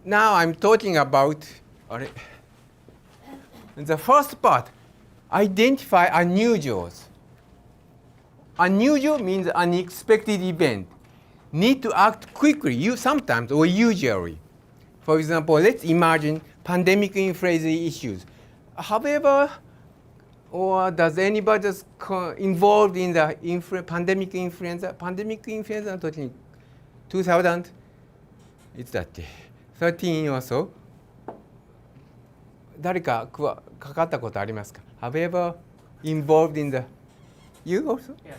now I'm talking about the first part, identify unusuals. Unusual means unexpected event. Need to act quickly, you sometimes or usually. For example, let's imagine pandemic influenza issues. However, or does anybody just involved in the pandemic influenza? Pandemic influenza の時に2000いつだっけ13 or so 誰かかかったことありますか Have you ever involved in the You also? Yeah,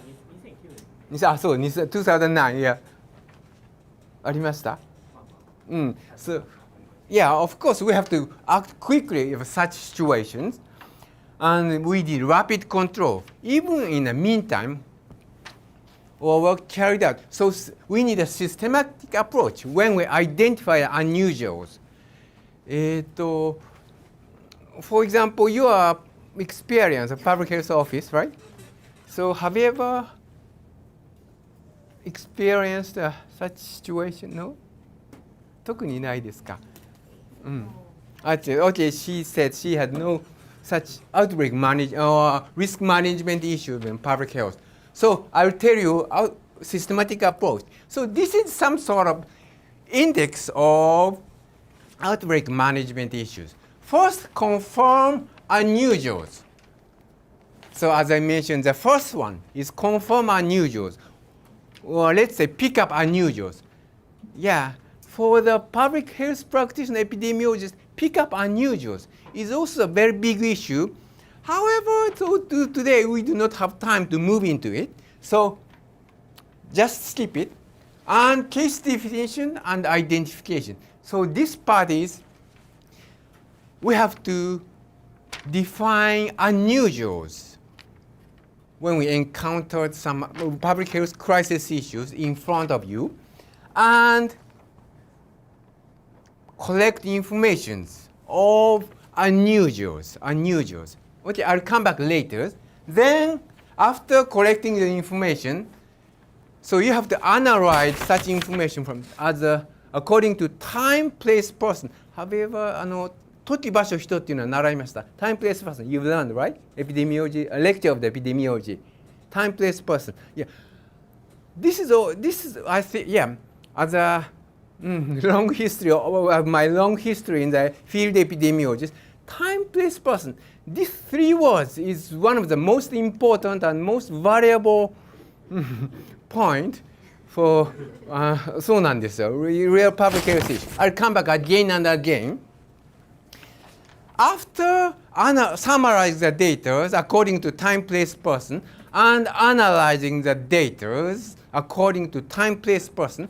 2009年。あ、そう、2009 yeah ありました So, yeah, of course, we have to act quickly in such situations. And we did rapid control. Even in the meantime, our work carried out. So we need a systematic approach when we identify unusuals. For example, you are experienced a public health office, right? So have you ever experienced such situation? No? 特にないですか? Okay, she said she had no such outbreak or risk management issues in public health. So I'll tell you our systematic approach. So this is some sort of index of outbreak management issues. First, confirm unusuals. So as I mentioned, the first one is confirm unusuals, or let's say pick up unusuals. Yeah, for the public health practitioner epidemiologists, pick up unusuals is also a very big issue. However, today we do not have time to move into it, so just skip it. And case definition and identification. So this part is we have to define unusuals when we encountered some public health crisis issues in front of you, and collect information of unusuals. Okay, I'll come back later. Then, after collecting the information, so you have to analyze such information from according to time, place, person. However, 時場所人っていうのは習いました。Time, place, person. You've learned, right? Epidemiology, a lecture of the epidemiology. Time, place, person. Yeah. This is I think, yeah, as a long history of my long history in the field epidemiologist, time, place, person. These three words is one of the most important and most valuable point for そうなんですよ real public health issue. I'll come back again and again. After summarize the data according to time, place, person, and analyzing the data according to time, place, person,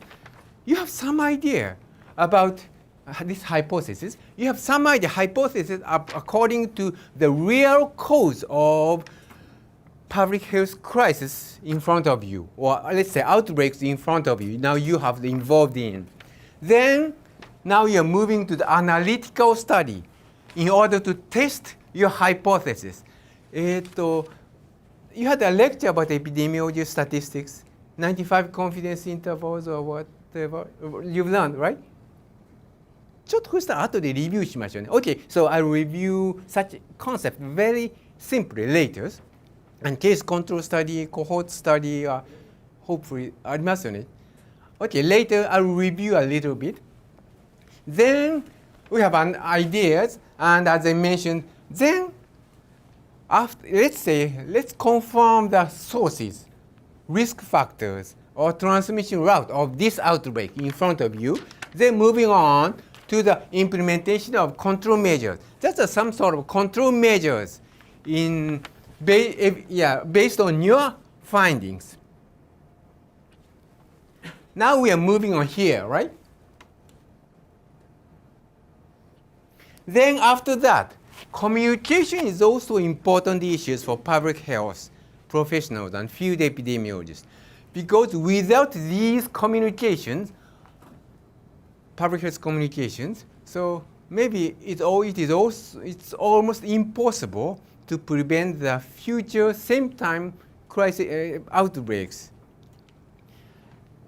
you have some idea about this hypothesis. You have some idea hypothesis according to the real cause of public health crisis in front of you, or let's say outbreaks in front of you. Now you have involved in. Then now you're moving to the analytical study in order to test your hypothesis. You had a lecture about epidemiology statistics, 95 confidence intervals or whatever. You've learned, right? ちょっとした後でレビューしましょうね。Okay, so I'll review such concept very simply later. And case control study, cohort study, hopefully ありますよね。Okay, later I'll review a little bit. Then we have an ideas, and as I mentioned, then after, let's confirm the sources, risk factors, or transmission route of this outbreak in front of you. Then moving on to the implementation of control measures. That's some sort of control measures based on your findings. Now we are moving on here, right? Then after that, communication is also important issues for public health professionals and field epidemiologists. Because without these communications, public health communications, so maybe it's almost impossible to prevent the future same time crisis outbreaks.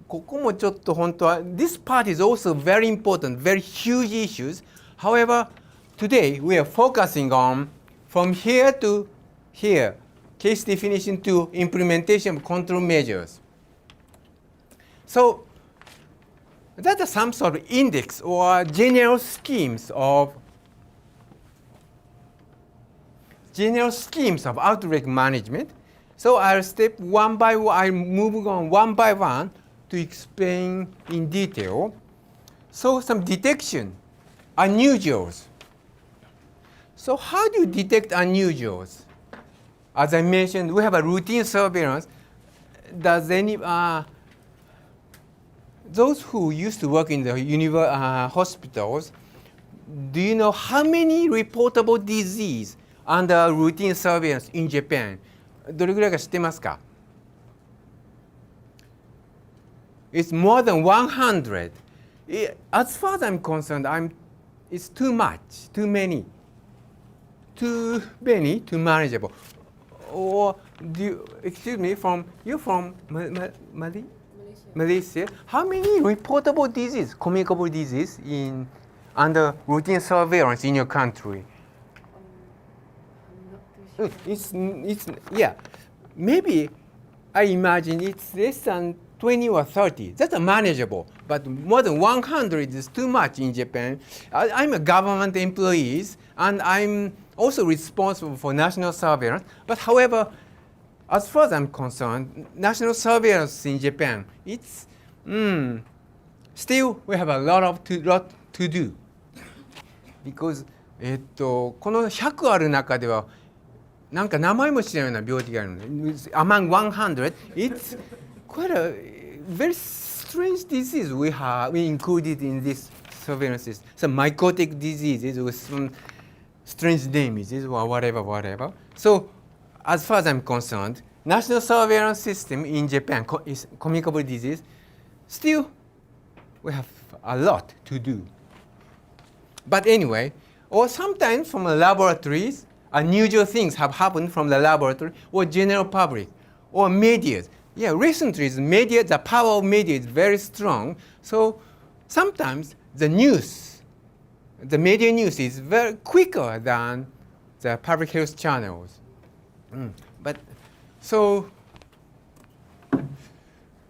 ここもちょっと本当は This part is also very important, very huge issues. However, today we are focusing on from here to here, case definition to implementation of control measures. So that is some sort of index or general schemes of outbreak management. So I'll step one by one, I'm moving on one by one to explain in detail. So some detection, unusuals. So how do you detect unusuals? As I mentioned, we have a routine surveillance. Does any, those who used to work in the hospitals, do you know how many reportable disease under routine surveillance in Japan? どれぐらいか知ってますか? It's more than 100. As far as I'm concerned, it's too much, too many, too manageable. Or excuse me, you're from Malaysia. How many reportable disease, communicable disease under routine surveillance in your country? It's yeah, maybe I imagine it's less than 20 or 30. That's manageable, but more than 100 is too much in Japan. I'm a government employee, and I'm also responsible for national surveillance. But however, as far as I'm concerned, national surveillance in Japan, it's still we have a lot to do. Because この100ある中ではなんか名前も知らないような病気があるので Among 100, it's quite a very strange disease we included in this surveillance system. Some mycotic diseases with some strange names or whatever. So, as far as I'm concerned, national surveillance system in Japan is communicable disease. Still, we have a lot to do. But anyway, or sometimes from the laboratories, unusual things have happened from the laboratory or general public or media. Yeah, recently the power of media is very strong. So sometimes the media news is very quicker than the public health channels. But so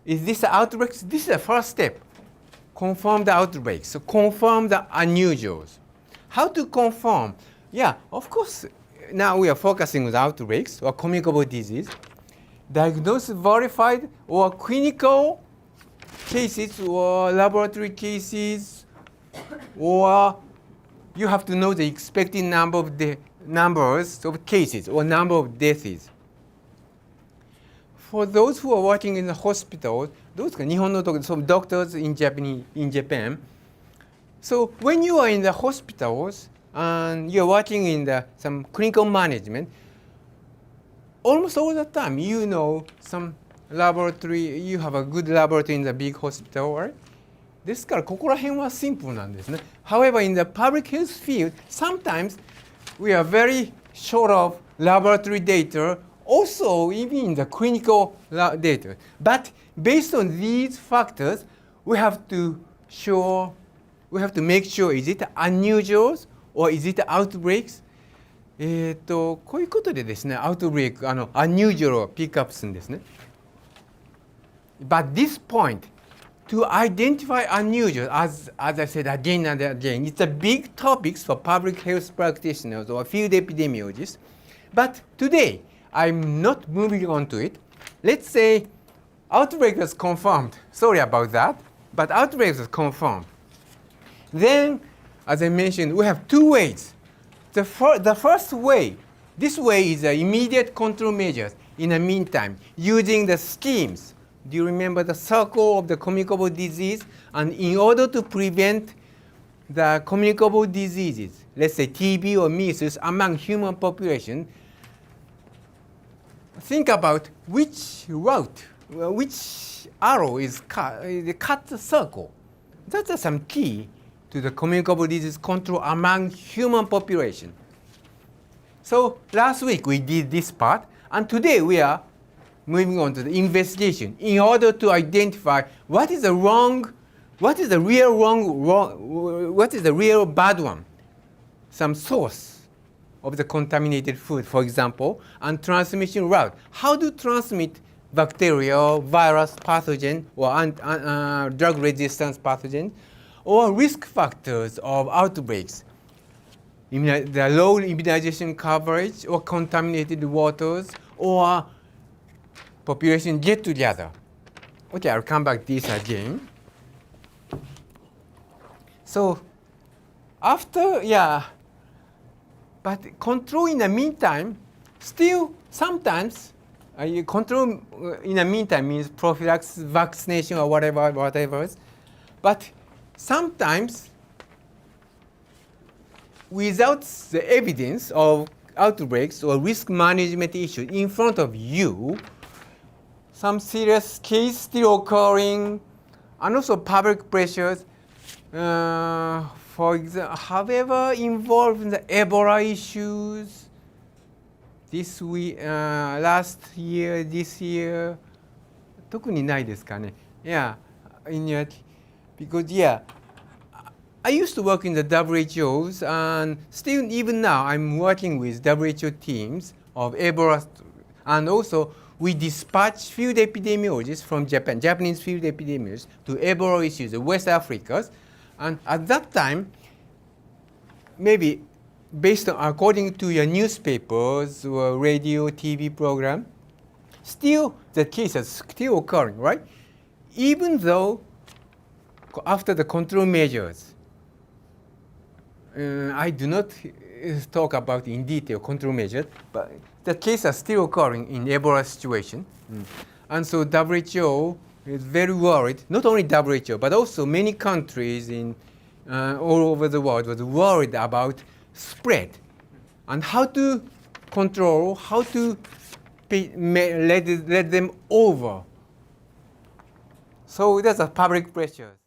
is this outbreaks? This is the first step. Confirm the outbreaks. So confirm the unusuals. How to confirm? Yeah, of course. Now we are focusing on outbreaks or communicable disease. Diagnosis verified or clinical cases or laboratory cases, or you have to know the expected numbers of cases or number of deaths. For those who are working in the hospitals, some doctors in Japan. So when you are in the hospitals and you're working in some clinical management, almost all the time you know some laboratory, you have a good laboratory in the big hospital, right? ですからここら辺はシンプルなんですね。However, in the public health field, sometimes we are very short of laboratory data, also even in the clinical data. But based on these factors, we have to make sure, is it unusuals or is it outbreaks? こういうことでですね、アウトブレイク、unusual をピックアップするんですね。But this point, to identify unusual, as I said again and again, it's a big topic for public health practitioners or field epidemiologists. But today, I'm not moving on to it. Let's say outbreak was confirmed. Sorry about that, but outbreak was confirmed. Then, as I mentioned, we have two ways. The first way, this way is immediate control measures in the meantime, using the schemes. Do you remember the circle of the communicable disease? And in order to prevent the communicable diseases, let's say TB or measles among human population, think about which route, which arrow is cut the circle. That's some key to the communicable disease control among human population. So last week we did this part, and today we are moving on to the investigation in order to identify what is the real bad one, some source of the contaminated food, for example, and transmission route. How to transmit bacterial, virus, pathogen, or drug resistance pathogen, or risk factors of outbreaks. The low immunization coverage, or contaminated waters, or population get together. Okay, I'll come back to this again. So after, but control in the meantime, still sometimes, control in the meantime means prophylaxis, vaccination, or whatever. But sometimes, without the evidence of outbreaks or risk management issues in front of you, some serious case still occurring, and also public pressures, for example, however involved in the Ebola issues, last year, this year, 特にないですかね. Yeah, because I used to work in the WHOs, and still even now I'm working with WHO teams of Ebola, and also we dispatch field epidemiologists from Japan, Japanese field epidemiologists, to Ebola issues in West Africa, and at that time, maybe based on according to your newspapers or radio, TV program, still the cases still occurring, right? Even though after the control measures, I do not talk about in detail control measures, but the cases are still occurring in Ebola situation. And so WHO is very worried, not only WHO, but also many countries in all over the world was worried about spread and how to control, how to let them over. So that's a public pressure.